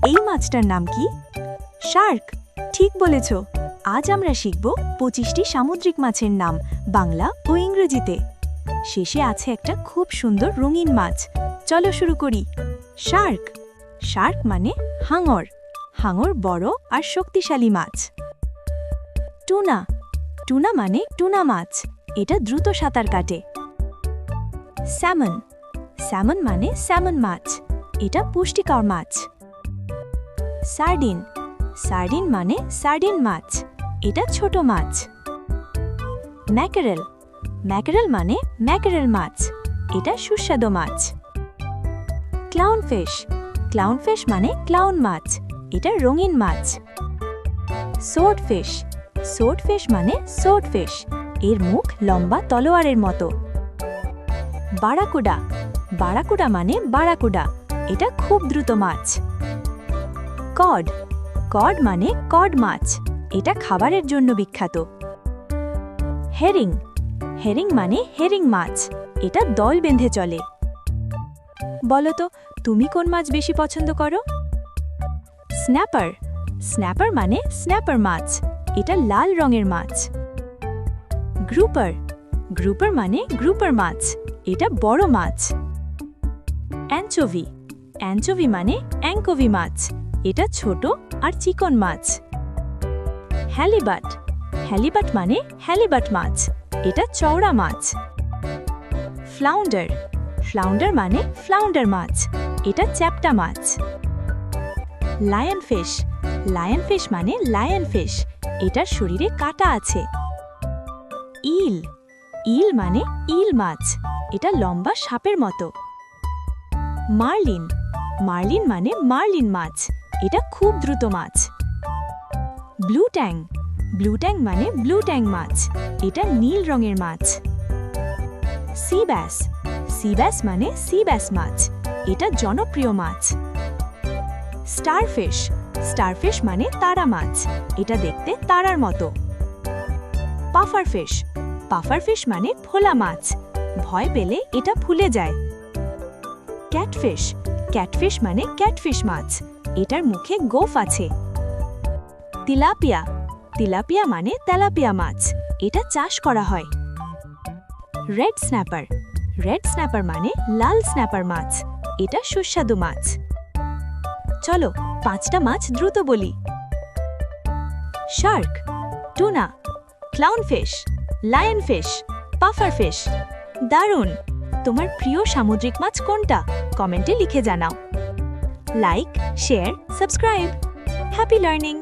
এই মাছটার নাম কি? শার্ক। ঠিক বলেছ। আজ আমরা শিখব 25টি সামুদ্রিক মাছের নাম বাংলা ও ইংরেজিতে। শেষে আছে একটা খুব সুন্দর রঙিন মাছ। চলো শুরু করি। শার্ক। শার্ক মানে হাঙর। হাঙর বড় আর শক্তিশালী মাছ। টুনা। টুনা মানে টুনা মাছ। এটা দ্রুত সাঁতার কাটে। স্যামন। স্যামন মানে স্যামন মাছ। এটা পুষ্টিকর মাছ। সার্ডিন। সার্ডিন মানে সার্ডিন মাছ। এটা ছোট মাছ। ম্যাকেরেল। ম্যাকেরেল মানে ম্যাকেরেল মাছ। এটা সুস্বাদু মাছ। ক্লাউনফিশ। ক্লাউনফিশ মানে ক্লাউন মাছ। এটা রঙিন মাছ। সোর্ডফিশ। সোর্ডফিশ মানে সোর্ডফিশ। এর মুখ লম্বা তলোয়ারের মতো। বারাকুডা। বারাকুডা মানে বারাকুডা। এটা খুব দ্রুত মাছ। কড। কড মানে কড মাছ। এটা খাবারের জন্য বিখ্যাত। হেরিং। হেরিং মানে হেরিং মাছ। এটা দল বেঁধে চলে। বলো তো, তুমি কোন মাছ বেশি পছন্দ করো? স্ন্যাপার। স্ন্যাপার মানে স্ন্যাপার মাছ। এটা লাল রঙের মাছ। গ্রুপার। গ্রুপার মানে গ্রুপার মাছ। এটা বড় মাছ। অ্যানচোভি। অ্যানচোভি মানে অ্যাঙ্কোভি মাছ। এটা ছোট আর চিকন মাছ। হ্যালিবাট। হ্যালিবাট মানে হ্যালিবাট মাছ। এটা চওড়া মাছ। ফ্লাউন্ডার। ফ্লাউন্ডার মানে ফ্লাউন্ডার মাছ। এটা চ্যাপ্টা মাছ। লায়নফিশ। লায়নফিশ মানে লায়নফিশ। এটার শরীরে কাঁটা আছে। ইল। ইল মানে ইল মাছ। এটা লম্বা সাপের মতো। মার্লিন। মার্লিন মানে মার্লিন মাছ। এটা খুব দ্রুত মাছ। ব্লু ট্যাং। ব্লু ট্যাং মানে ব্লু ট্যাং মাছ। এটা নীল রঙের মাছ। সি ব্যাস। সি ব্যাস মানে সি ব্যাস মাছ। এটা জনপ্রিয় মাছ। স্টারফিশ। স্টারফিশ মানে তারা মাছ। এটা দেখতে তারার মতো। পাফারফিশ। পাফারফিশ মানে ফোলা মাছ। ভয় পেলে এটা ফুলে যায়। ক্যাটফিশ। ক্যাটফিশ মানে ক্যাটফিশ মাছ। এটার মুখে গোঁফ আছে। তিলাপিয়া। তিলাপিয়া মানে তেলাপিয়া মাছ। এটা চাষ করা হয়। Red snapper. রেড স্ন্যাপার মানে লাল স্ন্যাপার মাছ। এটা সুস্বাদু মাছ। চলো 5টা মাছ দ্রুত বলি। Shark, tuna, clownfish, lionfish, pufferfish. দারুণ! তোমার প্রিয় সামুদ্রিক মাছ কোনটা? কমেন্টে লিখে জানাও। Like, share, subscribe. Happy learning!